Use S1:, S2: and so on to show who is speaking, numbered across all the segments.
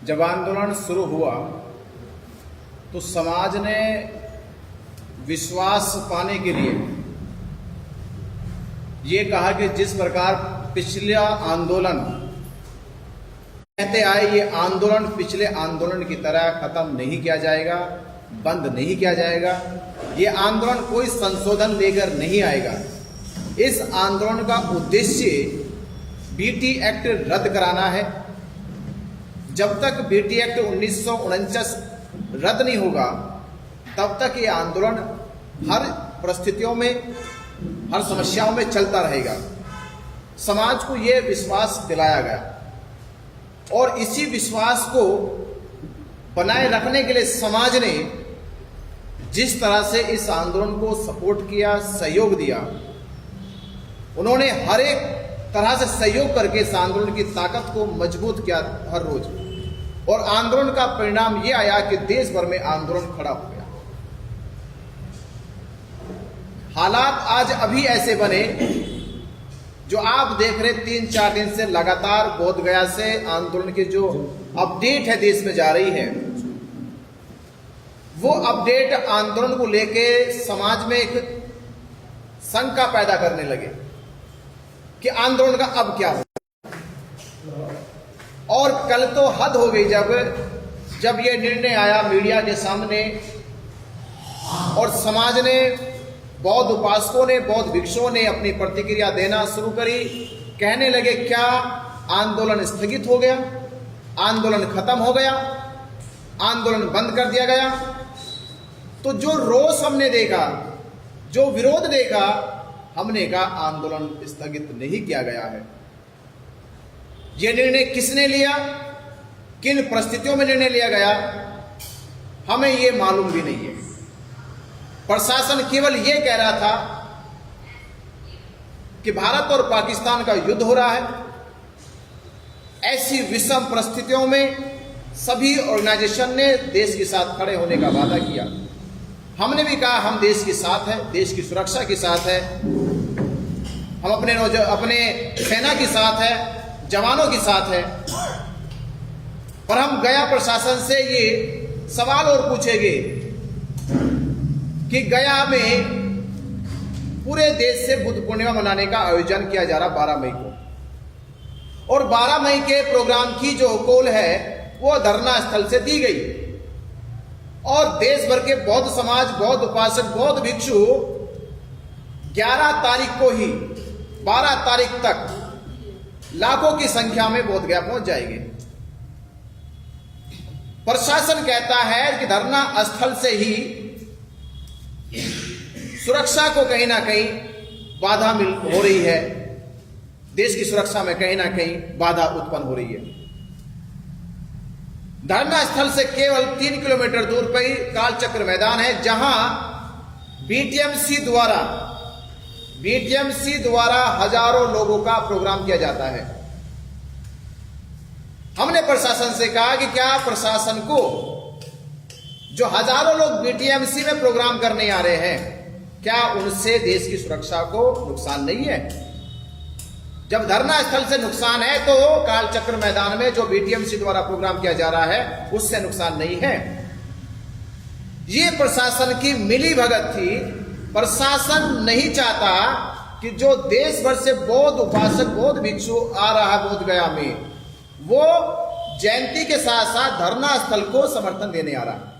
S1: जब आंदोलन शुरू हुआ तो समाज ने विश्वास पाने के लिए ये कहा कि जिस प्रकार पिछला आंदोलन कहते आए, ये आंदोलन पिछले आंदोलन की तरह खत्म नहीं किया जाएगा, बंद नहीं किया जाएगा। ये आंदोलन कोई संशोधन लेकर नहीं आएगा। इस आंदोलन का उद्देश्य बीटी एक्ट रद्द कराना है। जब तक बीटी एक्ट 1949 रद्द नहीं होगा तब तक ये आंदोलन हर परिस्थितियों में, हर समस्याओं में चलता रहेगा। समाज को ये विश्वास दिलाया गया और इसी विश्वास को बनाए रखने के लिए समाज ने जिस तरह से इस आंदोलन को सपोर्ट किया, सहयोग दिया, उन्होंने हर एक तरह से सहयोग करके इस आंदोलन की ताकत को मजबूत किया हर रोज। और आंदोलन का परिणाम यह आया कि देश भर में आंदोलन खड़ा हो गया। हालात आज अभी ऐसे बने जो आप देख रहे 3-4 दिन से लगातार बोधगया से आंदोलन की जो अपडेट है देश में जा रही है, वो अपडेट आंदोलन को लेके समाज में एक शंका पैदा करने लगे कि आंदोलन का अब क्या हो। और कल तो हद हो गई जब ये निर्णय आया मीडिया के सामने और समाज ने, बौद्ध उपासकों ने, बौद्ध भिक्षुओं ने अपनी प्रतिक्रिया देना शुरू करी। कहने लगे क्या आंदोलन स्थगित हो गया, आंदोलन खत्म हो गया, आंदोलन बंद कर दिया गया। तो जो रोष हमने देखा, जो विरोध देखा, हमने कहा आंदोलन स्थगित नहीं किया गया है। यह निर्णय किसने लिया, किन परिस्थितियों में निर्णय लिया गया, हमें यह मालूम भी नहीं है। प्रशासन केवल यह कह रहा था कि भारत और पाकिस्तान का युद्ध हो रहा है। ऐसी विषम परिस्थितियों में सभी ऑर्गेनाइजेशन ने देश के साथ खड़े होने का वादा किया। हमने भी कहा हम देश के साथ हैं, देश की सुरक्षा के साथ है, हम अपने सेना के साथ है, जवानों के साथ है। पर हम गया प्रशासन से ये सवाल और पूछेंगे कि गया में पूरे देश से बुद्ध पूर्णिमा मनाने का आयोजन किया जा रहा 12 मई को, और 12 मई के प्रोग्राम की जो कॉल है वो धरना स्थल से दी गई। और देश भर के बौद्ध समाज, बौद्ध उपासक, बौद्ध भिक्षु 11 तारीख को ही 12 तारीख तक लाखों की संख्या में बोधगया पहुंच जाएंगे। प्रशासन कहता है कि धरना स्थल से ही सुरक्षा को कहीं ना कहीं बाधा हो रही है, देश की सुरक्षा में कहीं ना कहीं बाधा उत्पन्न हो रही है। धरना स्थल से केवल 3 किलोमीटर दूर पर ही कालचक्र मैदान है, जहां बीटीएमसी द्वारा हजारों लोगों का प्रोग्राम किया जाता है। हमने प्रशासन से कहा कि क्या प्रशासन को जो हजारों लोग बीटीएमसी में प्रोग्राम करने आ रहे हैं, क्या उनसे देश की सुरक्षा को नुकसान नहीं है? जब धरना स्थल से नुकसान है तो कालचक्र मैदान में जो बीटीएमसी द्वारा प्रोग्राम किया जा रहा है उससे नुकसान नहीं है। ये प्रशासन की मिली भगत थी। प्रशासन नहीं चाहता कि जो देश भर से बौद्ध उपासक, बौद्ध भिक्षु आ रहा है बोधगया में, वो जयंती के साथ साथ धरना स्थल को समर्थन देने आ रहा है।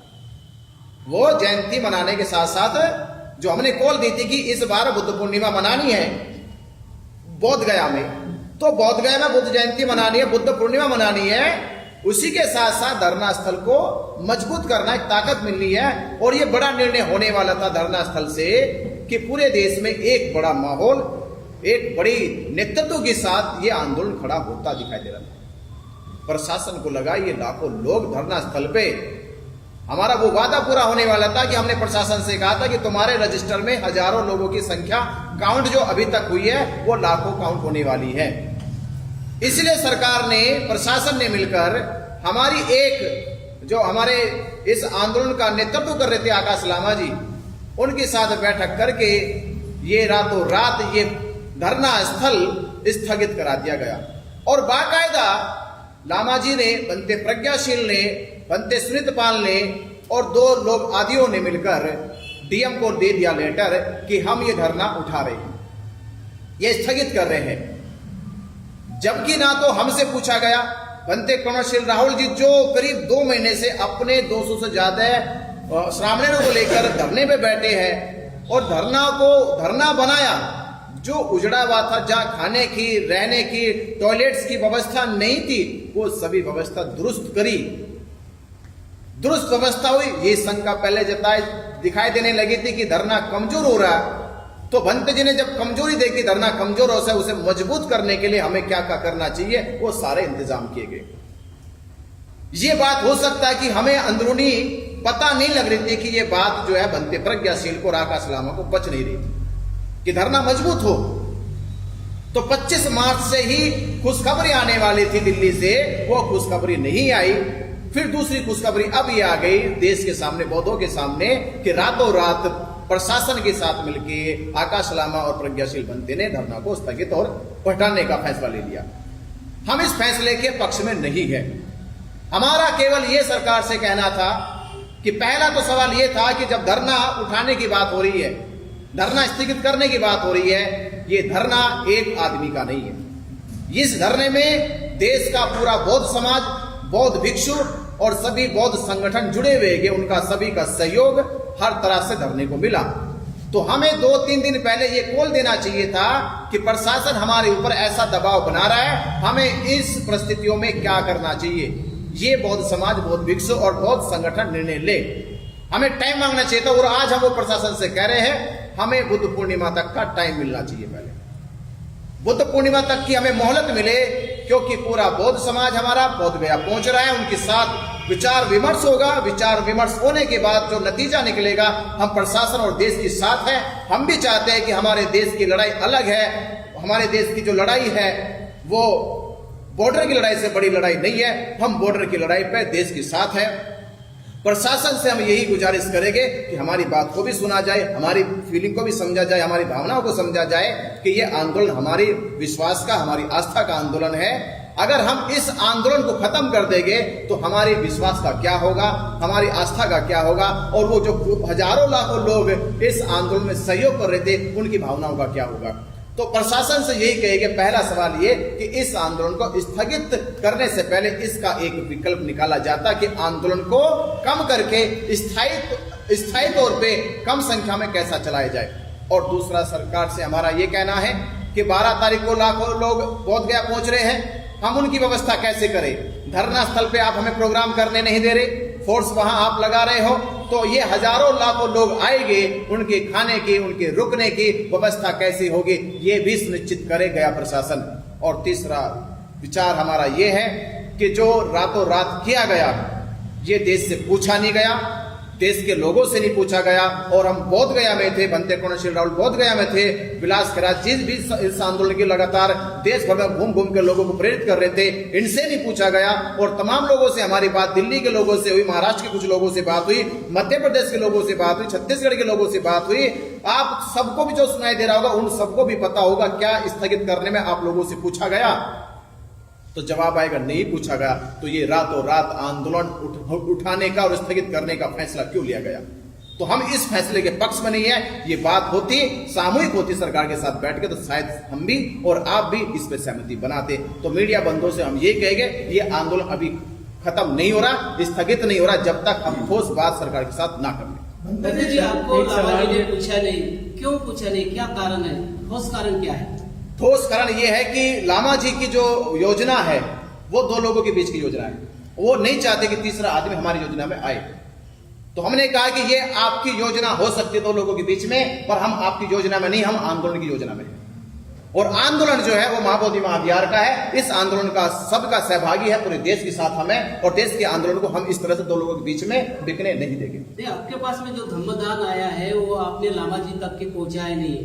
S1: वो जयंती मनाने के साथ साथ जो हमने कॉल दी थी कि इस बार बुद्ध पूर्णिमा मनानी है बोधगया में, तो बोधगया में बुद्ध जयंती मनानी है, बुद्ध पूर्णिमा मनानी है, उसी के साथ साथ धरना स्थल को मजबूत करना, एक ताकत मिलनी है। और ये बड़ा निर्णय होने वाला था धरना स्थल से कि पूरे देश में एक बड़ा माहौल, एक बड़ी नेतृत्व के साथ ये आंदोलन खड़ा होता दिखाई दे रहा था। प्रशासन को लगा ये लाखों लोग धरना स्थल पे, हमारा वो वादा पूरा होने वाला था कि हमने प्रशासन से कहा था कि तुम्हारे रजिस्टर में हजारों लोगों की संख्या काउंट जो अभी तक हुई है वो लाखों काउंट होने वाली है। इसलिए सरकार ने, प्रशासन ने मिलकर हमारी एक जो हमारे इस आंदोलन का नेतृत्व कर रहे थे आकाश लामा जी, उनके साथ बैठक करके ये रातों रात ये धरना स्थल स्थगित करा दिया गया। और बाकायदा लामा जी ने, बनते प्रज्ञाशील ने, बनते सुनीतपाल ने और 2 लोग आदियों ने मिलकर डीएम को दे दिया लेटर कि हम ये धरना उठा रहे हैं, ये स्थगित कर रहे हैं। जबकि ना तो हमसे पूछा गया, बनते कर्णशील राहुल जी जो करीब 2 महीने से अपने 200 से ज्यादा श्रावणियों को लेकर धरने पे बैठे हैं और धरना बनाया जो उजड़ा हुआ था, जहां खाने की, रहने की, टॉयलेट्स की व्यवस्था नहीं थी, वो सभी व्यवस्था दुरुस्त करी, दुरुस्त व्यवस्था हुई। ये शंका पहले दिखाई देने लगी थी कि धरना कमजोर हो रहा है, तो भंते जी ने जब कमजोरी देखी, धरना कमजोर हो सकता, उसे मजबूत करने के लिए हमें क्या क्या करना चाहिए, वो सारे इंतजाम किए गए। ये बात हो सकता है कि हमें अंदरूनी पता नहीं लग रही थी कि ये बात जो है बनते प्रज्ञाशील को, आकाश लामा को पच नहीं रही थी कि धरना मजबूत हो। तो 25 मार्च से ही खुशखबरी आने वाली थी दिल्ली से, वो खुशखबरी नहीं आई। फिर दूसरी खुशखबरी अब ये आ गई देश के सामने, बौद्धों के सामने, कि रातों रात प्रशासन के साथ मिलकर आकाश लामा और प्रज्ञाशील बनते ने धरना को स्थगित और हटाने का फैसला ले लिया। हम इस फैसले के पक्ष में नहीं है। हमारा केवल ये सरकार से कहना था कि पहला तो सवाल ये था कि जब धरना उठाने की बात हो रही है, धरना स्थगित करने की बात हो रही है, ये धरना एक आदमी का नहीं है। इस धरने में देश का पूरा बौद्ध समाज, बौद्ध भिक्षु और सभी बौद्ध संगठन जुड़े हुए हैं, उनका सभी का सहयोग हर तरह से धरने को मिला। तो हमें 2-3 दिन पहले ये कॉल देना चाहिए था कि प्रशासन हमारे ऊपर ऐसा दबाव बना रहा है, हमें इस परिस्थितियों में क्या करना चाहिए। ये बौद्ध समाज, बौद्ध भिक्षु और बौद्ध संगठन निर्णय ले, हमें टाइम मांगना चाहिए था। और आज हम वो प्रशासन से कह रहे हैं हमें बुद्ध पूर्णिमा तक का टाइम मिलना चाहिए। पहले बुद्ध पूर्णिमा तक की हमें मोहलत मिले, क्योंकि पूरा बौद्ध समाज हमारा बौद्ध गया पहुंच रहा है, उनके साथ विचार विमर्श होगा। विचार विमर्श होने के बाद जो नतीजा निकलेगा, हम प्रशासन और देश के साथ हैं। हम भी चाहते हैं कि हमारे देश की लड़ाई अलग है, हमारे देश की जो लड़ाई है वो बॉर्डर की लड़ाई से बड़ी लड़ाई नहीं है, हम बॉर्डर की लड़ाई पे देश के साथ हैं। प्रशासन से हम यही गुजारिश करेंगे कि हमारी बात को भी सुना जाए, हमारी फीलिंग को भी समझा जाए, हमारी भावनाओं को समझा जाए कि ये आंदोलन हमारी विश्वास का, हमारी आस्था का आंदोलन है। अगर हम इस आंदोलन को खत्म कर देंगे तो हमारे विश्वास का क्या होगा, हमारी आस्था का क्या होगा, और वो जो हजारों लाखों लोग इस आंदोलन में सहयोग कर रहे थे उनकी भावनाओं का क्या होगा। तो प्रशासन से यही कहेंगे, पहला सवाल ये कि इस आंदोलन को स्थगित करने से पहले इसका एक विकल्प निकाला जाता कि आंदोलन को कम करके स्थायी तौर पे कम संख्या में कैसा चलाया जाए। और दूसरा, सरकार से हमारा ये कहना है कि 12 तारीख को लाखों लोग बोध गया पहुंच रहे हैं, हम उनकी व्यवस्था कैसे करें। धरना स्थल पे आप हमें प्रोग्राम करने नहीं दे रहे, फोर्स वहां आप लगा रहे हो, तो ये हजारों लाखों लोग आएंगे, उनके खाने की, उनके रुकने की व्यवस्था कैसी होगी, ये भी सुनिश्चित करे गया प्रशासन। और तीसरा विचार हमारा ये है कि जो रातों रात किया गया, ये देश से पूछा नहीं गया, देश के लोगों से नहीं पूछा गया। और हम बोध गया में थे, बनते कर्णशील राहुल बोध गया में थे, विलास खराज जी भी इस आंदोलन की लगातार देश भर में घूम घूम के लोगों को प्रेरित कर रहे थे, इनसे नहीं पूछा गया। और तमाम लोगों से हमारी बात दिल्ली के लोगों से हुई, महाराष्ट्र के कुछ लोगों से बात हुई, मध्य प्रदेश के लोगों से बात हुई, छत्तीसगढ़ के लोगों से बात हुई। आप सबको भी जो सुनाई दे रहा होगा, उन सबको भी पता होगा क्या स्थगित करने में आप लोगों से पूछा गया। तो जवाब आएगा नहीं पूछा गया, तो ये रातों रात आंदोलन उठाने का और स्थगित करने का फैसला क्यों लिया गया। तो हम इस फैसले के पक्ष में नहीं है। ये बात होती, सामूहिक होती सरकार के साथ बैठ के, तो शायद हम भी और आप भी इस पर सहमति बनाते। तो मीडिया बंधुओं से हम ये कहेंगे, ये आंदोलन अभी खत्म नहीं हो रहा, स्थगित नहीं हो रहा, जब तक हम ठोस बात सरकार के साथ ना कर लें।
S2: जी, आपको लामा जी ने पूछा नहीं, क्यों पूछा नहीं, क्या कारण है, ठोस कारण क्या है?
S1: ठोस कारण यह है कि लामा जी की जो योजना है वो 2 लोगों के बीच की योजना है, वो नहीं चाहते कि तीसरा आदमी हमारी योजना में आए। तो हमने कहा कि ये आपकी योजना हो सकती है 2 लोगों के बीच में, पर हम आपकी योजना में नहीं, हम आंदोलन की योजना में हैं। और आंदोलन जो है वो महाबोधि महाविहार का है। इस आंदोलन का सबका सहभागी है, पूरे देश के साथ हमें, और देश के आंदोलन को हम इस तरह से 2 लोगों के बीच में बिकने नहीं देंगे।
S2: आपके पास में जो धम्मदान आया है वो आपने लामा जी तक के पहुंचाया नहीं है,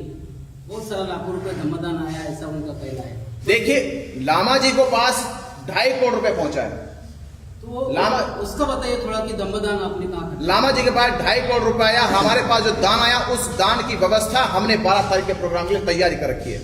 S2: बहुत सारा लाखों रुपए धम्मदान आया, ऐसा उनका कहना है।
S1: देखिए, लामा जी को पास 2.5 करोड़ रुपए पहुंचा है,
S2: तो लामा उसका बताइए थोड़ा कि धम्मदान आपने कहा।
S1: लामा जी के पास 2.5 करोड़ रुपए आया। हमारे पास जो दान आया, उस दान की व्यवस्था हमने 12 तारीख के प्रोग्राम के लिए तैयारी कर रखी है।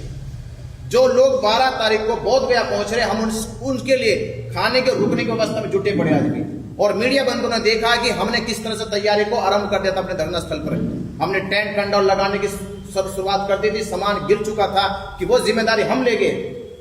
S1: जो लोग 12 तारीख को बोध गया पहुंच रहे, हम उनके लिए खाने के रुकने की व्यवस्था में जुटे पड़े आदमी। और मीडिया बंधुओं ने देखा कि हमने किस तरह से तैयारी को आरंभ कर दिया था अपने धरना स्थल पर। हमने टेंट कंडौल लगाने की शुरुआत कर दी थी, सामान गिर चुका था कि वो जिम्मेदारी हम ले गए।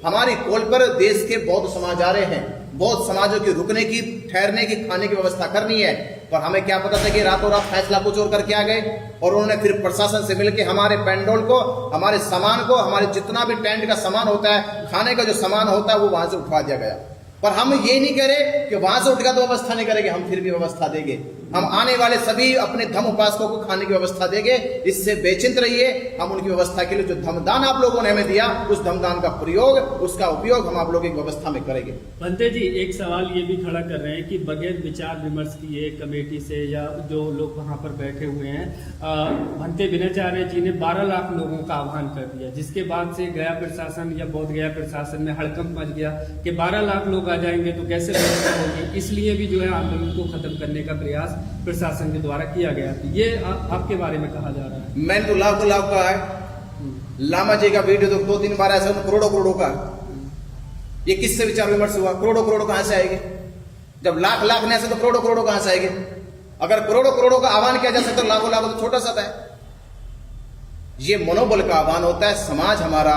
S1: हमारी कॉल पर देश के बौद्ध समाज आ रहे हैं, बौद्ध समाजों की रुकने की, ठहरने की, खाने की व्यवस्था करनी है। पर हमें क्या पता था कि रातों रात फैसला कुछ और करके आ गए। और उन्होंने फिर प्रशासन से मिलकर हमारे पेंडोल को, हमारे सामान को, हमारे जितना भी टेंट का सामान होता है, खाने का जो सामान होता है, वो वहां से उठवा दिया गया। पर हम ये नहीं करें कि वहां से उठ गया तो व्यवस्था नहीं करेंगे, हम फिर भी व्यवस्था देंगे। हम आने वाले सभी अपने धम्म उपासकों को खाने की व्यवस्था देंगे। इससे बेचिंत रहिए। हम उनकी व्यवस्था के लिए जो धमदान आप लोगों ने हमें दिया, उस धमदान का प्रयोग, उसका उपयोग हम आप लोगों की व्यवस्था में करेंगे।
S3: भंते जी, एक सवाल ये भी खड़ा कर रहे हैं कि बगैर विचार विमर्श किए कमेटी से या जो लोग वहां पर बैठे हुए हैं, भंते विनयाचार्य जी ने 12 लाख लोगों का आह्वान कर दिया, जिसके बाद से गया प्रशासन या बोध गया प्रशासन में हड़कंप मच गया कि 12 लाख लोग आ जाएंगे तो कैसे व्यवस्था होगी। इसलिए भी जो है आंदोलन को खत्म करने का प्रयास प्रशासन के द्वारा किया गया। ये आपके बारे में कहा जा रहा है।
S1: मैंने तो लाखों लाख कहा है। लामा जी का वीडियो तो 2-3 बार ऐसा करोड़ों करोड़ों का। ये किससे विचार विमर्श हुआ? करोड़ों करोड़ों कहां से आएंगे? जब लाख लाख ने ऐसे तो करोड़ों करोड़ों कहां से आएंगे? अगर करोड़ों करोड़ों का आह्वान किया जा सकता तो लाखों लाखों तो छोटा सा है। ये मनोबल का आह्वान होता है। समाज हमारा,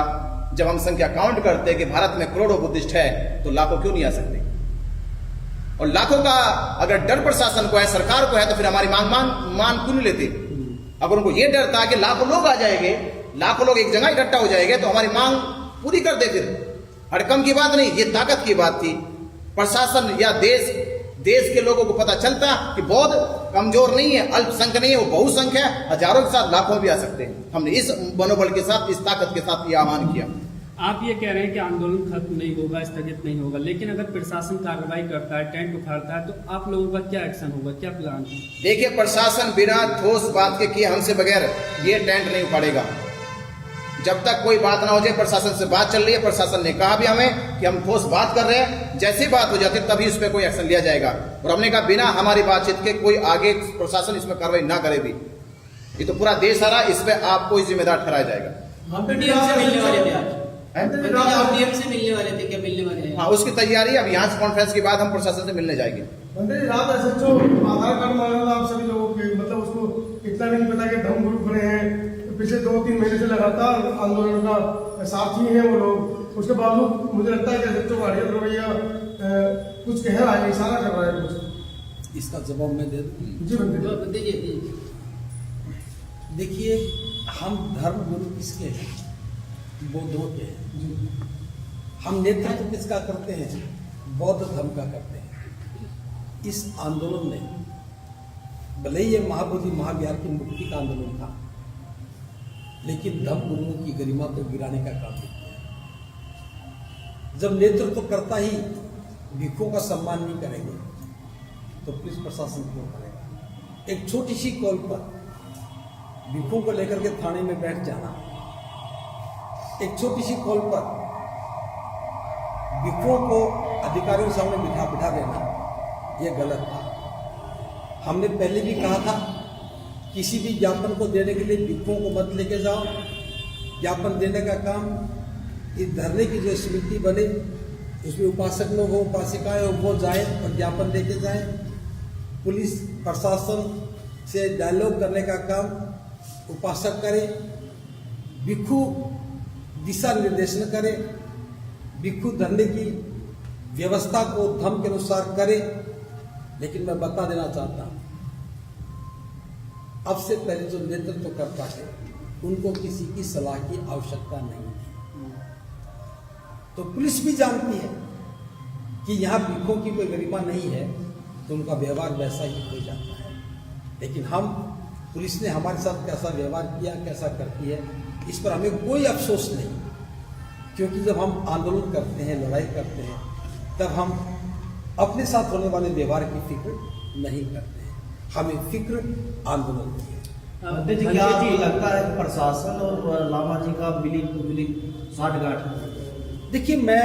S1: जब हम संख्या काउंट करते हैं कि भारत में करोड़ों बुद्धिस्ट है, तो लाखों क्यों नहीं आ सकते? और लाखों का अगर डर प्रशासन को है, सरकार को है, तो फिर हमारी मान क्यों नहीं लेते? अगर उनको ये डर था कि लाखों लोग आ जाएंगे, लाखों लोग एक जगह इकट्ठा हो जाएंगे, तो हमारी मांग पूरी कर देते। हड़कंप की बात नहीं, ये ताकत की बात थी। प्रशासन या देश के लोगों को पता चलता कि बौद्ध कमजोर नहीं है, अल्पसंख्यक नहीं है, वो बहुसंख्यक है, हजारों के साथ लाखों भी आ सकते हैं। हमने इस मनोबल के साथ, इस ताकत के साथ ये आह्वान किया।
S3: आप ये कह रहे हैं कि आंदोलन खत्म नहीं होगा, स्थगित नहीं होगा, लेकिन अगर प्रशासन कार्रवाई करता है, टेंट उखाड़ता है, तो आप लोगों का क्या एक्शन होगा, क्या प्लान है?
S1: देखिए, प्रशासन बिना ठोस बात के किए हमसे बगैर ये टेंट नहीं उखाड़ेगा। जब तक कोई बात ना हो जाए, प्रशासन से बात चल रही है, प्रशासन ने कहा भी हमें कि हम ठोस बात कर रहे हैं, जैसी बात हो जाती तभी उस पर कोई एक्शन लिया जाएगा। और हमने कहा बिना हमारी बातचीत के कोई आगे प्रशासन इसमें कार्रवाई ना करे भी। ये तो पूरा देश आ रहा, इस पर आपको जिम्मेदार ठहराया जाएगा।
S2: हम डीएम से मिलने वाले थे आज। डीएम से मिलने वाले थे, क्या मिलने वाले हैं?
S1: हाँ, उसकी तैयारी। अब यहाँ से कॉन्फ्रेंस के बाद हम प्रशासन से मिलने जाएंगे।
S4: रात SHO आधार कार्ड मांगा था आप सभी लोगों के, मतलब उसको इतना भी नहीं पता कि धर्म ग्रुप बने हैं। पिछले 2-3 महीने से लगातार आंदोलन का साथी हैं वो लोग। उसके बावजूद मुझे लगता है कि SHO का रवैया कुछ कह रहा है, इशारा कर रहा है कुछ।
S5: इसका जवाब मैं दे दूं?
S4: जी दीजिए।
S5: देखिए, हम धर्म गुरु किसके हैं? बौद्धों के हैं। हम नेतृत्व किसका करते हैं? बौद्ध धर्म का करते हैं। इस आंदोलन में भले ही ये महाबोधि महाविहार की मुक्ति का आंदोलन था, लेकिन धर्म गुरुओं की गरिमा को गिराने का काम नहीं किया। जब नेतृत्व करता ही भिक्षुओं का सम्मान नहीं करेंगे, तो पुलिस प्रशासन क्यों करेगा? एक छोटी सी कॉल पर भिक्षुओं को लेकर के थाने में बैठ जाना, एक छोटी सी कॉल पर भिक्षुओं को अधिकारियों के सामने बिठा देना, यह गलत था। हमने पहले भी कहा था, किसी भी ज्ञापन को देने के लिए भिक्षुओं को मत लेके जाओ। ज्ञापन देने का काम इस धरने की जो समिति बने, उसमें उपासक लोग हो, उपासिकाएं हो, वो जाए और ज्ञापन लेके जाए। पुलिस प्रशासन से डायलॉग करने का काम उपासक करे, भिक्षु दिशा निर्देशन करे, भिक्षु धरने की व्यवस्था को धर्म के अनुसार करे। लेकिन मैं बता देना चाहता हूं, अब से पहले जो नेतृत्व करता है, उनको किसी की सलाह की आवश्यकता नहीं थी। तो पुलिस भी जानती है कि यहां भिक्षुओं की कोई गरिमा नहीं है, तो उनका व्यवहार वैसा ही हो जाता है। लेकिन हम, पुलिस ने हमारे साथ कैसा व्यवहार किया, कैसा करती है, इस पर हमें कोई अफसोस नहीं। क्योंकि जब हम आंदोलन करते हैं, लड़ाई करते हैं, तब हम अपने साथ होने वाले व्यवहार की फिक्र नहीं करते हैं, हमें फिक्र आंदोलन की है।
S6: जी, क्या आपको लगता है प्रशासन और लामा जी का मिली साठगांठ है?
S5: देखिए, मैं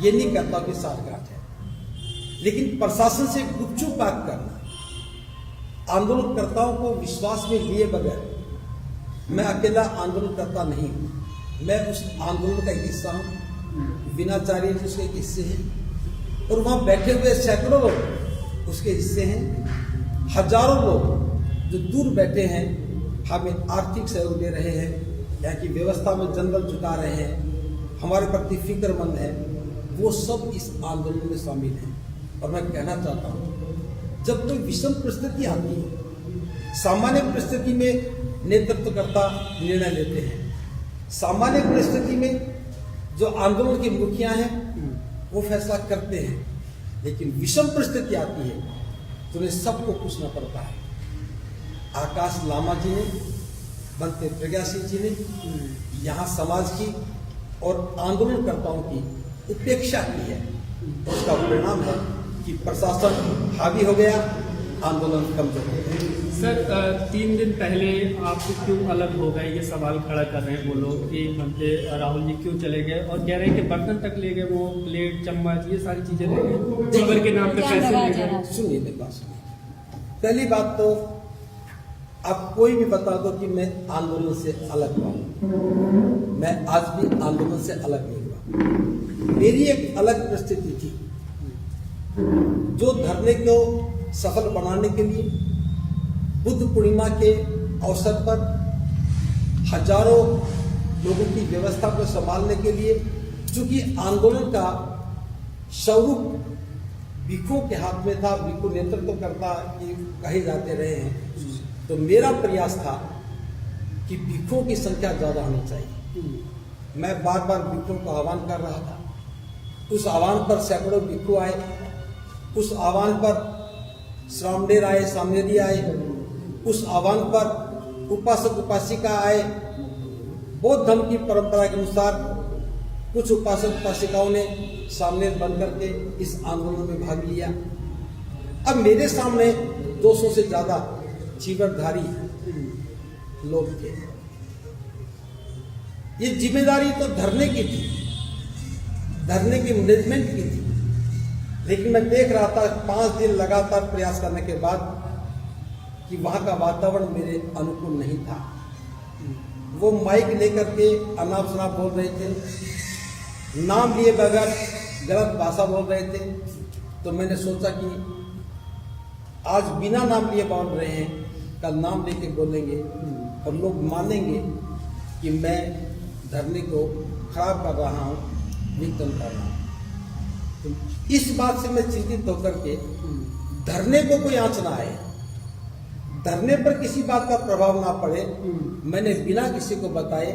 S5: ये नहीं कहता कि साठगांठ है, लेकिन प्रशासन से गुपचुप बात करना, आंदोलनकर्ताओं को विश्वास में लिए बगैर, मैं अकेला आंदोलनकर्ता नहीं हूं, मैं उस आंदोलन का एक हिस्सा हूँ, विनाचार्य जी उसके एक हिस्से हैं, और वहाँ बैठे हुए सैकड़ों लोग उसके हिस्से हैं। हजारों लोग जो दूर बैठे हैं हमें आर्थिक सहयोग दे रहे हैं, यहाँ की व्यवस्था में जनबल जुटा रहे हैं, हमारे प्रति फिक्रमंद है, वो सब इस आंदोलन में शामिल हैं। और मैं कहना चाहता हूँ, जब कोई विषम परिस्थिति आती है, सामान्य परिस्थिति में नेतृत्वकर्ता निर्णय लेते हैं, सामान्य परिस्थिति में जो आंदोलन के मुखिया हैं वो फैसला करते हैं, लेकिन विषम परिस्थिति आती है तो उन्हें सबको पूछना पड़ता है। आकाश लामा जी ने, बनते प्रज्ञा सिंह जी ने यहाँ समाज की और आंदोलनकर्ताओं की उपेक्षा की है, और उसका परिणाम है कि प्रशासन हावी हो गया, आंदोलन कमजोर हो गया।
S3: सर 3 दिन पहले आप क्यों अलग हो गए, ये सवाल खड़ा कर रहे हैं वो लोग कि बनते राहुल जी क्यों चले गए, और कह रहे हैं कि बर्तन तक ले गए, वो प्लेट चम्मच ये सारी चीजें ले गए, चीवर के नाम पे पैसे ले गए।
S5: सुनिए मेरी बात सुनिए। पहली बात तो आप कोई भी बता दो कि मैं आंदोलन से अलग हुआ, मैं आज भी आंदोलन से अलग नहीं हुआ। मेरी एक अलग परिस्थिति थी, जो धरने को सफल बनाने के लिए बुद्ध पूर्णिमा के अवसर पर हजारों लोगों की व्यवस्था को संभालने के लिए, चूंकि आंदोलन का स्वरूप भिक्षुओं के हाथ में था, भिक्षु नेतृत्वकर्ता कहे जाते रहे हैं, तो मेरा प्रयास था कि भिक्षुओं की संख्या ज्यादा होनी चाहिए। मैं बार बार भिक्षुओं का आह्वान कर रहा था, उस आह्वान पर सैकड़ों भिक्षु आए, उस आह्वान पर श्रामणेर आए, सामनेरी आए, उस आह्वान पर उपासक उपासिका आए। बौद्ध धर्म की परंपरा के अनुसार कुछ उपासक उपासिकाओं ने सामनेर बन करके इस आंदोलन में भाग लिया। अब मेरे सामने 200 से ज्यादा चीवरधारी लोग थे। ये जिम्मेदारी तो धरने की थी, धरने की मैनेजमेंट की थी, लेकिन मैं देख रहा था 5 दिन लगातार प्रयास करने के बाद कि वहां का वातावरण मेरे अनुकूल नहीं था। वो माइक लेकर के अनाप शनाप बोल रहे थे, नाम लिए बगैर गलत भाषा बोल रहे थे। तो मैंने सोचा कि आज बिना नाम लिए बोल रहे हैं, कल नाम लेके बोलेंगे और लोग मानेंगे कि मैं धरने को खराब कर रहा हूँ, विघटन कर रहा हूँ। तो इस बात से मैं चिंतित होकर के धरने को कोई आंच ना आए, धरने पर किसी बात का प्रभाव ना पड़े, मैंने बिना किसी को बताए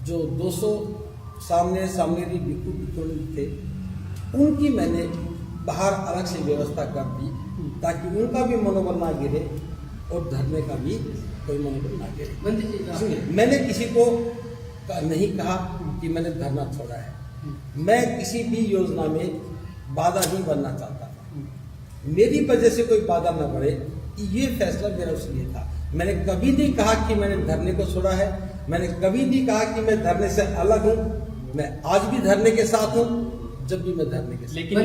S5: जो 200 सामनेरी भिक्षु थे उनकी मैंने बाहर अलग से व्यवस्था कर दी, ताकि उनका भी मनोबल ना गिरे और धरने का भी कोई मनोबल ना गिरे। मैंने किसी को नहीं कहा कि मैंने धरना छोड़ा है, मैं किसी भी योजना में बाधा नहीं बनना चाहता था। मेरी वजह से कोई बाधा न बढ़े, ये फैसला मेरा उसलिए था। मैंने कभी नहीं कहा कि मैंने धरने को छोड़ा है, मैंने कभी नहीं कहा कि मैं धरने से अलग हूँ। मैं आज भी धरने के साथ हूँ, जब भी मैं धरने के साथ।
S3: लेकिन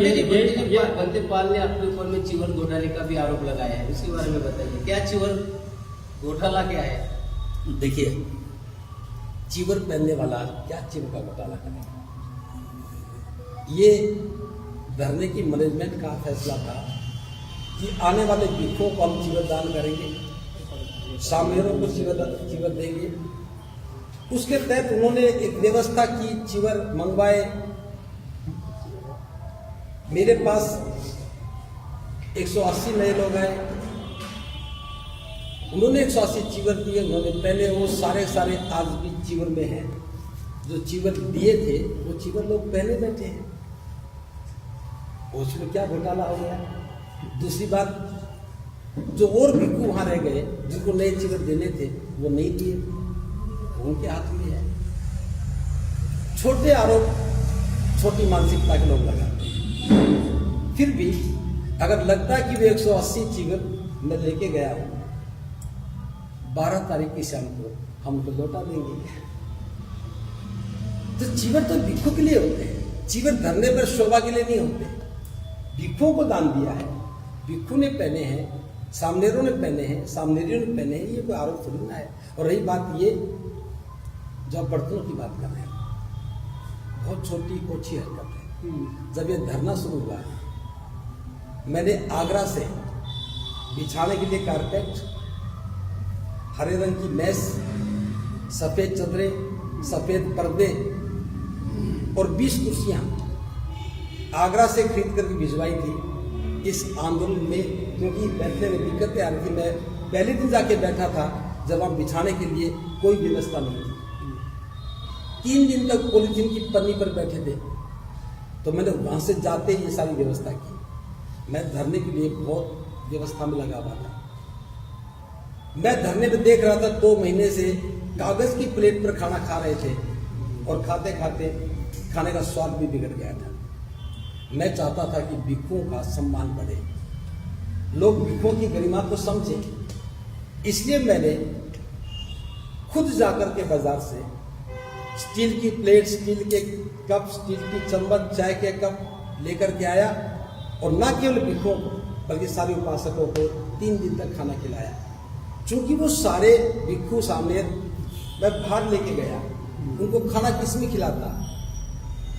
S2: बंदे पाल ने आपके ऊपर में चीवर घोटाले का भी आरोप लगाया है, उसके बारे में बताइए, क्या चीवर घोटाला क्या है?
S5: देखिए, चीवर पहनने वाला क्या चीवर का घोटाला करेगा? ये धरने की मैनेजमेंट का फैसला था कि आने वाले भिक्षुओं को हम चीवर दान करेंगे, सामनेरों को चीवर देंगे। उसके तहत उन्होंने एक व्यवस्था की, चीवर मंगवाए। मेरे पास 180 नए लोग आए, उन्होंने 180 चीवर दिए, उन्होंने पहले वो सारे आज भी चीवर में हैं। जो चीवर दिए थे वो चीवर लोग पहले बैठे हैं, उसमें क्या घोटाला हो गया? दूसरी बात, जो और भिक्षु वहां रह गए जिनको नए चीवर देने थे वो नहीं दिए, उनके हाथ में है। छोटे आरोप छोटी मानसिकता के लोग लगाते हैं। फिर भी अगर लगता है कि वे 180 चीवर मैं लेके गया हूं, 12 तारीख की शाम को हम उनको लौटा देंगे। तो चीवर तो भिक्षु के लिए होते हैं, चीवर धरने पर शोभा के लिए नहीं होते। भिक्षुओं को दान दिया है, भिक्षु ने पहने हैं, सामनेरों ने पहने हैं, सामनेरियों ने पहने हैं, ये कोई आरोप थोड़ी ना है। और रही बात ये, जब बर्तनों की बात कर रहे हैं, बहुत छोटी ओछी हरकत है। जब ये धरना शुरू हुआ, मैंने आगरा से बिछाने के लिए कारपेट, हरे रंग की मेज, सफेद चदरें, सफेद पर्दे और 20 कुर्सियां आगरा से खरीद करके भिजवाई थी इस आंदोलन में, क्योंकि बैठने में दिक्कतें आ रही थी। मैं पहले दिन जाके बैठा था जब हम बिछाने के लिए कोई व्यवस्था नहीं थी। 3 दिन तक पॉलीथीन की पन्नी पर बैठे थे, तो मैंने वहां से जाते ही ये सारी व्यवस्था की। मैं धरने के लिए बहुत व्यवस्था में लगा हुआ था। मैं धरने पे देख रहा था 2 महीने से कागज की प्लेट पर खाना खा रहे थे और खाते खाते खाने का स्वाद भी बिगड़ गया था। मैं चाहता था कि भिक्षुओं का सम्मान बढ़े, लोग भिक्षुओं की गरिमा को समझे। इसलिए मैंने खुद जाकर के बाजार से स्टील की प्लेट, स्टील के कप, स्टील की चम्मच, चाय के कप लेकर के आया और न केवल भिक्षुओं को बल्कि सारे उपासकों को 3 दिन तक खाना खिलाया। चूंकि वो सारे भिक्षु सामने मैं बाहर लेके गया, उनको खाना किस में खिलाता,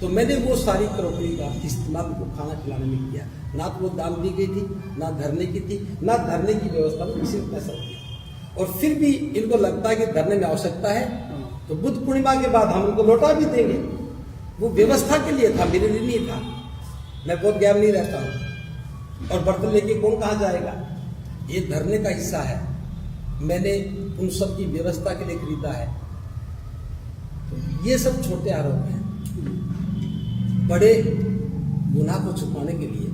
S5: तो मैंने वो सारी क्रॉकरी का इस्तेमाल उनको खाना खिलाने में किया। ना तो वो दान दी गई थी, ना धरने की थी, ना धरने की व्यवस्था में किसी ने पैसा दिया। और फिर भी इनको लगता है कि धरने में आवश्यकता है, तो बुद्ध पूर्णिमा के बाद हम उनको लौटा भी देंगे। वो व्यवस्था के लिए था, मेरे लिए नहीं था। मैं बहुत गैर नहीं रहता हूँ, और बर्तन लेके कौन कहाँ जाएगा। ये धरने का हिस्सा है, मैंने उन सब की व्यवस्था के लिए खरीदा है। तो ये सब छोटे आरोप हैं। बड़े गुनाह को छुपाने के लिए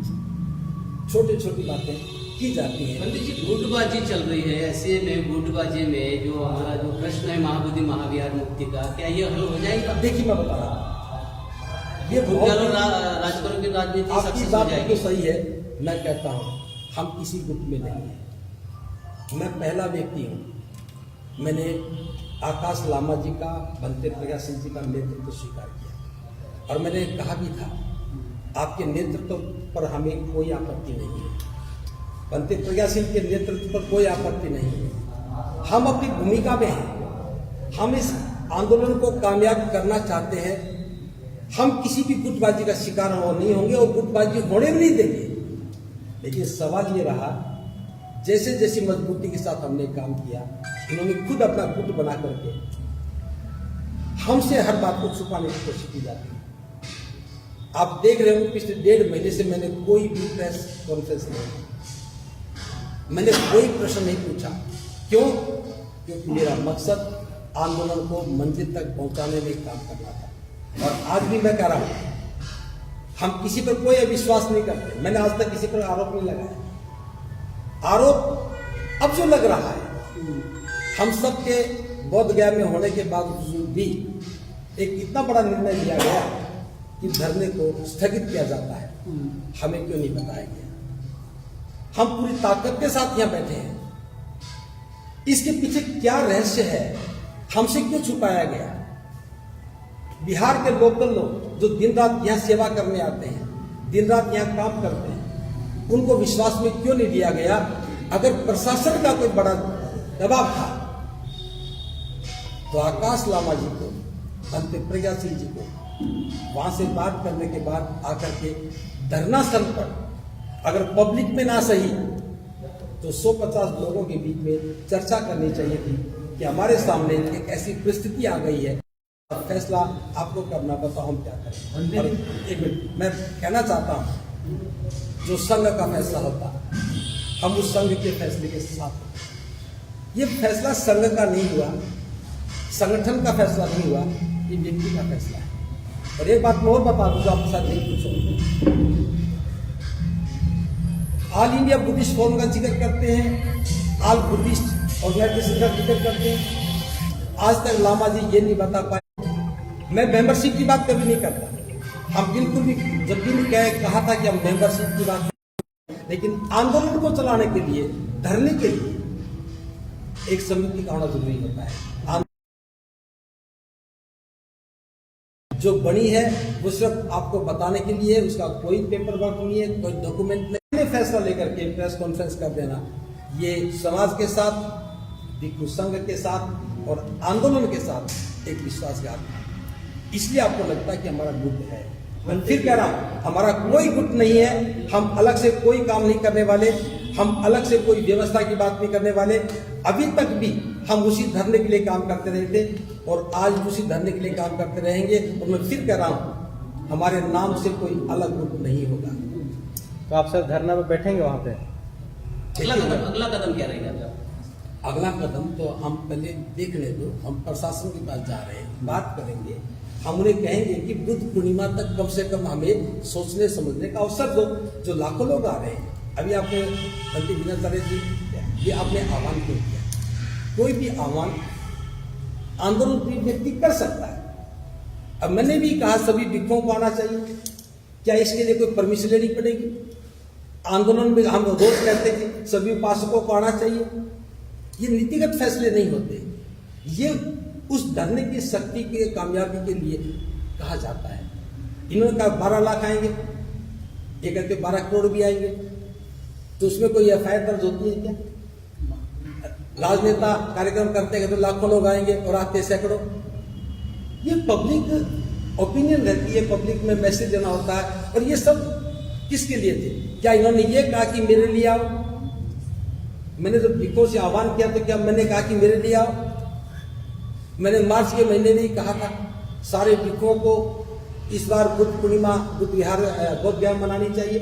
S5: छोटी छोटी बातें की जाती हैं।
S2: पंडित जी, गुटबाजी चल रही है, ऐसे में गुटबाजी में जो हमारा जो प्रश्न है महाबोधि महाविहार मुक्ति का, क्या ये हल हो जाएगा?
S5: देखिए, मैं बता रहा हूँ, ये
S2: राजकरों की राजनीति
S5: आपकी
S2: सक्सेस हो
S5: बात
S2: जाएगी।
S5: तो सही है। मैं कहता हूँ हम किसी गुट में नहीं है। मैं पहला व्यक्ति हूँ, मैंने आकाश लामा जी का, बनते प्रज्ञा सिंह जी का नेतृत्व स्वीकार किया और मैंने कहा भी था आपके नेतृत्व पर हमें कोई आपत्ति नहीं है। बनते प्रज्ञा सिंह के नेतृत्व पर कोई आपत्ति नहीं है। हम अपनी भूमिका में हैं, हम इस आंदोलन को कामयाब करना चाहते हैं। हम किसी भी गुटबाजी का शिकार नहीं होंगे और गुटबाजी होने भी नहीं देंगे। लेकिन सवाल ये रहा, जैसे जैसे मजबूती के साथ हमने काम किया, इन्होंने खुद अपना गुट बना करके हमसे हर बात को छुपाने की कोशिश की जाती है। आप देख रहे हो पिछले 1.5 महीने से मैंने कोई भी प्रेस कॉन्फ्रेंस नहीं, मैंने कोई प्रश्न नहीं पूछा। क्यों? क्योंकि मेरा मकसद आंदोलन को मंजिल तक पहुंचाने में काम करना था। और आज भी मैं कह रहा हूं, हम किसी पर कोई अविश्वास नहीं करते। मैंने आज तक किसी पर आरोप नहीं लगाया। आरोप अब जो लग रहा है, हम सबके बोध गया में होने के बावजूद भी एक इतना बड़ा निर्णय लिया गया कि धरने को स्थगित किया जाता है, हमें क्यों नहीं बताया गया? हम पूरी ताकत के साथ यहां बैठे हैं, इसके पीछे क्या रहस्य है, हमसे क्यों छुपाया गया? बिहार के लोकल लोग जो दिन रात यहां सेवा करने आते हैं, दिन रात यहां काम करते हैं, उनको विश्वास में क्यों नहीं लिया गया? अगर प्रशासन का कोई बड़ा दबाव था तो आकाश लामा जी को, बनते प्रज्ञा सिंह जी को वहां से बात करने के बाद आकर के धरना स्थल पर अगर पब्लिक में ना सही तो 150 लोगों के बीच में चर्चा करनी चाहिए थी कि हमारे सामने एक ऐसी परिस्थिति आ गई है, फैसला आपको करना, बताओ हम क्या करें। और एक मिनट, मैं कहना चाहता हूं, जो संघ का फैसला होता हम उस संघ के फैसले के साथ। ये फैसला संघ का नहीं हुआ, संगठन का फैसला नहीं हुआ, ये व्यक्ति का फैसला है। और एक बात मैं और बता दूं जो आपके साथ नहीं पूछूंगा, ऑल इंडिया बुद्धिस्ट फोरम का जिक्र करते हैं, ऑल बुद्धिस्ट ऑर्गेनाइजेशन का जिक्र करते हैं। आज तक लामा जी ये नहीं बता पाए। मैं मेंबरशिप की बात कभी नहीं करता। हम बिल्कुल भी जब भी कहा था कि हम मेंबरशिप की बात, लेकिन आंदोलन को चलाने के लिए, धरने के लिए एक समिति का होना जरूरी होता है। जो बनी है वो सिर्फ आपको बताने के लिए, उसका कोई पेपर वर्क नहीं है, कोई डॉक्यूमेंट नहीं। फैसला लेकर के प्रेस कॉन्फ्रेंस कर देना, ये समाज के साथ भिक्षु संघ के साथ और आंदोलन के साथ एक विश्वासघात है। इसलिए आपको लगता है कि हमारा गुट है। मैं फिर कह रहा हूं, हमारा कोई गुट नहीं है। हम अलग से कोई काम नहीं करने वाले, हम अलग से कोई व्यवस्था की बात नहीं करने वाले। अभी तक भी हम उसी धरने के लिए काम करते रहे थे और आज उसी धरने के लिए काम करते रहेंगे। और मैं फिर कह रहा हूं, हमारे नाम से कोई अलग गुट नहीं होगा।
S7: तो आप सर धरना पे बैठेंगे वहाँ पे?
S2: अगला कदम क्या रहेगा?
S5: अगला कदम तो हम पहले देख ले दो, हम प्रशासन के पास जा रहे हैं, बात करेंगे। हम उन्हें कहेंगे कि बुद्ध पूर्णिमा तक कम से कम हमें सोचने समझने का अवसर दो। जो लाखों लोग आ रहे हैं, अभी आपने बल्कि विनय जी ये आपने आह्वान क्यों किया? कोई भी आह्वान आंदोलन कोई व्यक्ति कर सकता है। अब मैंने भी कहा सभी भिक्षुओं को आना चाहिए। क्या इसके लिए कोई परमिशन लेनी पड़ेगी? आंदोलन में हम रोज कहते थे सभी उपासकों को आना चाहिए। ये नीतिगत फैसले नहीं होते, ये उस धरने की शक्ति के कामयाबी के लिए कहा जाता है। इन्होंने कहा 12 लाख आएंगे, ये कहते 12 करोड़ भी आएंगे, तो उसमें कोई एफआईआर दर्ज होती है क्या? राजनेता कार्यक्रम करते हैं तो लाखों लोग आएंगे और आते सैकड़ों। ये पब्लिक ओपिनियन रहती है, पब्लिक में मैसेज देना होता है। और ये सब किसके लिए थे? क्या इन्होंने ये कहा कि मेरे लिए आओ? मैंने जब भिक्षुओं से आह्वान किया तो क्या मैंने कहा कि मेरे लिए आओ? मैंने मार्च के महीने में ही कहा था सारे भिक्षुओं को इस बार बुद्ध पूर्णिमा बुद्ध विहार मनानी चाहिए।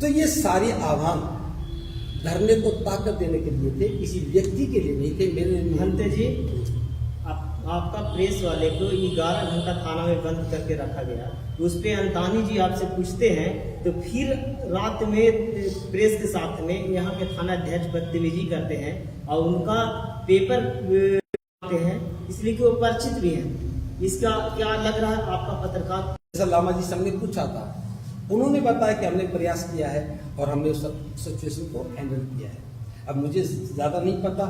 S5: तो ये सारे आह्वान धरने को ताकत देने के लिए थे, किसी व्यक्ति के लिए नहीं थे। मेरे
S6: महंते जी, आपका प्रेस वाले को 11 घंटा थाना में बंद करके रखा गया। उस पे अंतानी जी आपसे पूछते हैं तो फिर रात में प्रेस के साथ में यहाँ के थाना अध्यक्ष बदतमीजी करते हैं और उनका पेपर हैं, इसलिए कि वो परिचित भी हैं। इसका क्या लग रहा है आपका पत्रकार?
S5: जैसा लामा जी संघ ने पूछा था, उन्होंने बताया कि हमने प्रयास किया है और हमने उस सिचुएशन को हैंडल किया है। अब मुझे ज्यादा नहीं पता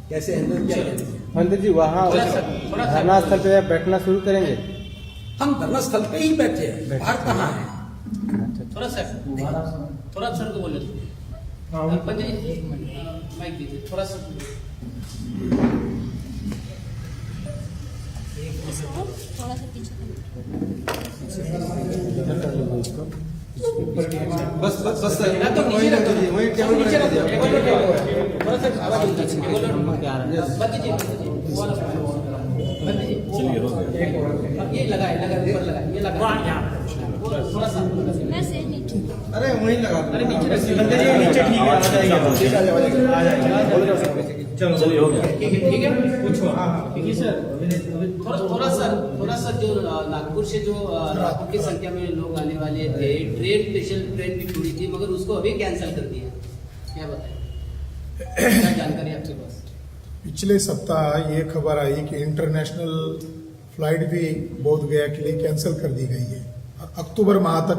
S5: कैसे हैंडल किया है।
S7: मंदिर जी वहाँ धरना स्थल पे बैठना शुरू करेंगे?
S5: हम धरना स्थल पे ही बैठे हैं, बाहर कहाँ है?
S2: थोड़ा सर को बोले एक मिनट माइक दीजिए थोड़ा सा।
S8: थोड़ा सा पीछे
S7: बस तो वही रख दीजिए, वही टेबल पे रख दीजिए।
S2: थोड़ा सा आवाज ये लगाए ये लगा थोड़ा सा
S8: मैं से नीचे।
S7: अरे वहीं लगा दो।
S2: अरे नीचे
S7: नीचे ठीक है, आ जाएगा। चलो हो गया,
S2: ठीक है।
S7: पूछो। हाँ
S2: ठीक है सर, थोड़ा सा जो नागपुर से जो लाखों की संख्या में लोग आने वाले थे, स्पेशल ट्रेन भी छुड़ी थी मगर उसको अभी कैंसिल कर दिया। क्या बताएं, क्या जानकारी आपके पास?
S9: पिछले सप्ताह ये खबर आई कि इंटरनेशनल फ्लाइट भी बोध गया के लिए कैंसिल कर दी गई है। अक्टूबर माह तक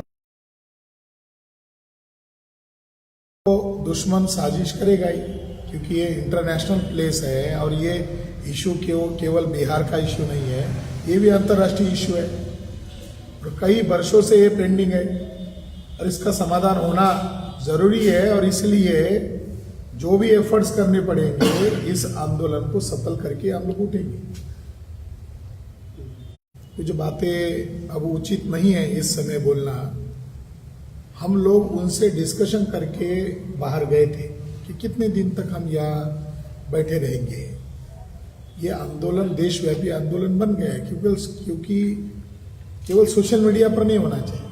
S9: तो दुश्मन साजिश करेगा ही, क्योंकि ये इंटरनेशनल प्लेस है और ये इशू केवल बिहार का इशू नहीं है, ये भी अंतर्राष्ट्रीय इशू है और कई वर्षों से ये पेंडिंग है और इसका समाधान होना जरूरी है। और इसलिए जो भी एफर्ट्स करने पड़ेंगे इस आंदोलन को सफल करके हम लोग उठेंगे। ये जो बातें अब उचित नहीं है इस समय बोलना, हम लोग उनसे डिस्कशन करके बाहर गए थे कि कितने दिन तक हम यहाँ बैठे रहेंगे। ये आंदोलन देशव्यापी आंदोलन बन गया है क्योंकि केवल सोशल मीडिया पर नहीं होना चाहिए।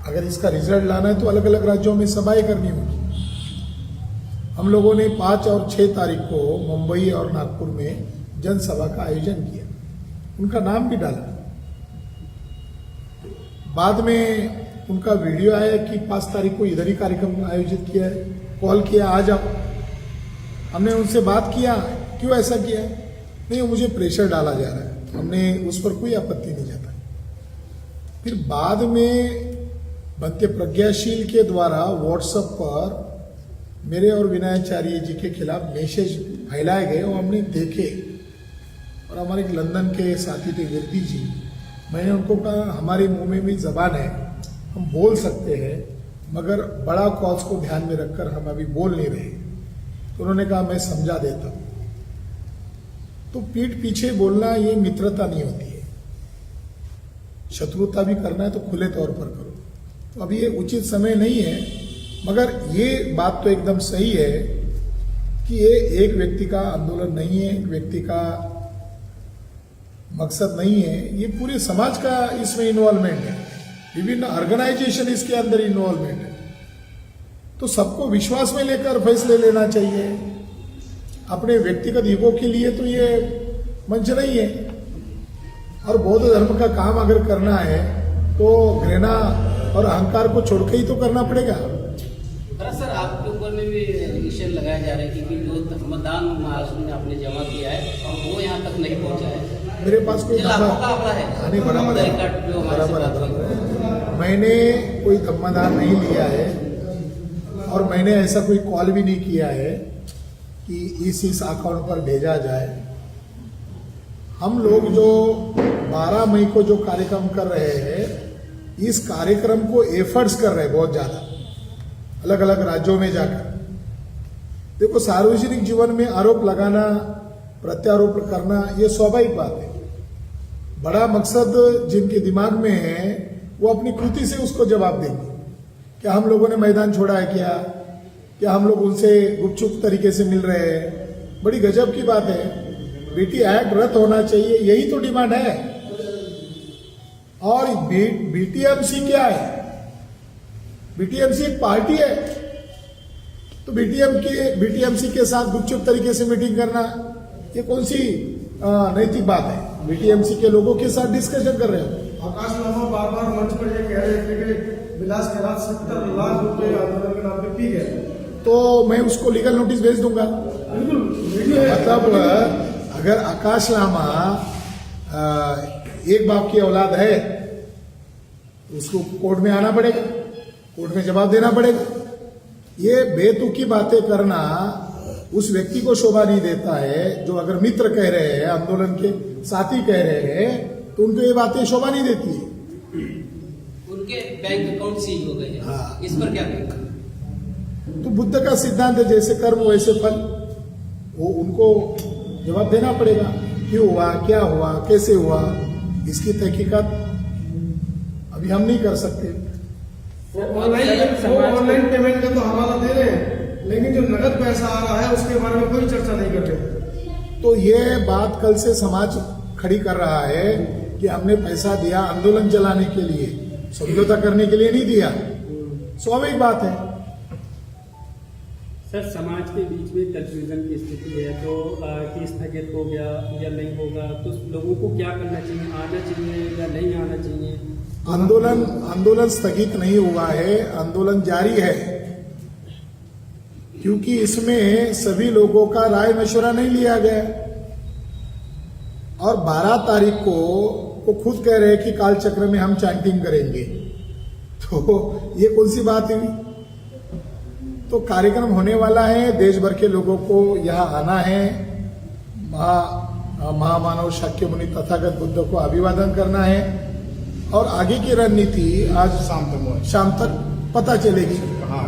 S9: अगर इसका रिजल्ट लाना है तो अलग अलग राज्यों में सभाएं करनी होगी। हम लोगों ने 5 और 6 तारीख को मुंबई और नागपुर में जनसभा का आयोजन किया, उनका नाम भी डाला। बाद में उनका वीडियो आया कि 5 तारीख को इधर ही कार्यक्रम आयोजित किया है, कॉल किया आ जाओ। हमने उनसे बात किया, क्यों ऐसा किया? नहीं, मुझे प्रेशर डाला जा रहा है। हमने उस पर कोई आपत्ति नहीं जताई। फिर बाद में बनते प्रज्ञाशील के द्वारा व्हाट्सएप पर मेरे और विनयाचार्य जी के खिलाफ मैसेज फैलाए गए और हमने देखे। और हमारे लंदन के साथी थे गिरदी जी, मैंने उनको कहा हमारे मुंह में भी जबान है, हम बोल सकते हैं मगर बड़ा कॉज को ध्यान में रखकर हम अभी बोल नहीं रहे। तो उन्होंने कहा मैं समझा देता हूँ। तो पीठ पीछे बोलना ये मित्रता नहीं होती है। शत्रुता भी करना है तो खुले तौर पर करो। तो अभी ये उचित समय नहीं है, मगर ये बात तो एकदम सही है कि ये एक व्यक्ति का आंदोलन नहीं है, एक व्यक्ति का मकसद नहीं है, ये पूरे समाज का इसमें इन्वॉल्वमेंट है, विभिन्न ऑर्गेनाइजेशन इसके अंदर इन्वॉल्वमेंट है। तो सबको विश्वास में लेकर फैसले लेना चाहिए। अपने व्यक्तिगत ईगो के लिए तो ये मंच नहीं है। और बौद्ध धर्म का काम अगर करना है तो घृणा और अहंकार को छोड़कर ही तो करना पड़ेगा।
S2: सर, आपके ऊपर में भी एलिगेशन लगाया जा रहा है कि जो धर्मदान महाराष्ट्र ने आपने जमा किया है वो यहाँ तक नहीं पहुँचा है।
S9: मेरे पास कोई
S2: लाखों का आंकड़ा है।
S9: नहीं, बराबर है। मैंने कोई धम्मादान नहीं लिया है और मैंने ऐसा कोई कॉल भी नहीं किया है कि इस अकाउंट पर भेजा जाए। हम लोग जो 12 मई को जो कार्यक्रम कर रहे हैं, इस कार्यक्रम को एफर्ट्स कर रहे हैं बहुत ज्यादा, अलग अलग राज्यों में जाकर। देखो, सार्वजनिक जीवन में आरोप लगाना, प्रत्यारोप करना, ये स्वाभाविक बात है। बड़ा मकसद जिनके दिमाग में है वो अपनी कृति से उसको जवाब देंगे। क्या हम लोगों ने मैदान छोड़ा है? क्या हम लोग उनसे गुपचुप तरीके से मिल रहे हैं? बड़ी गजब की बात है। बीटी एक्ट रद्द होना चाहिए, यही तो डिमांड है। और बीटीएमसी क्या है? बीटीएमसी एक पार्टी है, तो बीटीएमसी के साथ गुपचुप तरीके से मीटिंग करना ये कौन सी नैतिक बात है? बीटीएमसी के लोगों के साथ डिस्कशन कर रहे हो।
S4: आकाश लामा बार बार मंच पर ये कह रहे थे कि विलास के रात 70 लाख रुपए आंदोलन के नाम पे पी गए,
S9: तो मैं उसको लीगल नोटिस भेज दूंगा। मतलब अगर आकाश लामा एक बाप की औलाद है, उसको कोर्ट में आना पड़ेगा, कोर्ट में जवाब देना पड़ेगा। ये बेतुकी बातें करना उस व्यक्ति को शोभा नहीं देता है जो अगर मित्र कह रहे हैं, आंदोलन के साथी कह रहे हैं, तो उनको ये बातें शोभा नहीं देती है।
S2: उनके बैंक अकाउंट सील हो गए हैं।
S9: हाँ।
S2: इस पर क्या कहेंगे?
S9: तो बुद्ध का सिद्धांत है, जैसे कर्म वैसे फल। वो उनको जवाब देना पड़ेगा, क्यों हुआ, क्या हुआ, कैसे हुआ, इसकी तहकीकात अभी हम नहीं कर सकते।
S4: ऑनलाइन पेमेंट का तो हवाला दे रहे हैं, लेकिन जो नगद पैसा आ रहा है उसके बारे में कोई चर्चा नहीं कर रहे।
S9: तो ये बात कल से समाज खड़ी कर रहा है कि हमने पैसा दिया आंदोलन चलाने के लिए, समझौता करने के लिए नहीं दिया। स्वाभाविक बात है।
S3: सर, समाज के बीच में कंफ्यूजन की स्थिति है, तो कि स्थगित हो गया या नहीं होगा, तो लोगों को क्या करना चाहिए? आना चाहिए या नहीं आना चाहिए?
S9: आंदोलन स्थगित नहीं हुआ है, आंदोलन जारी है, क्योंकि इसमें सभी लोगों का राय मशवरा नहीं लिया गया। और 12 तारीख को वो खुद कह रहे हैं कि काल चक्र में हम चैंटिंग करेंगे, तो ये कौन सी बात हुई? तो कार्यक्रम होने वाला है, देश भर के लोगों को यहाँ आना है, महामानव शाक्य मुनि तथागत बुद्ध को अभिवादन करना है, और आगे की रणनीति आज शाम तक पता चलेगी।
S2: हाँ।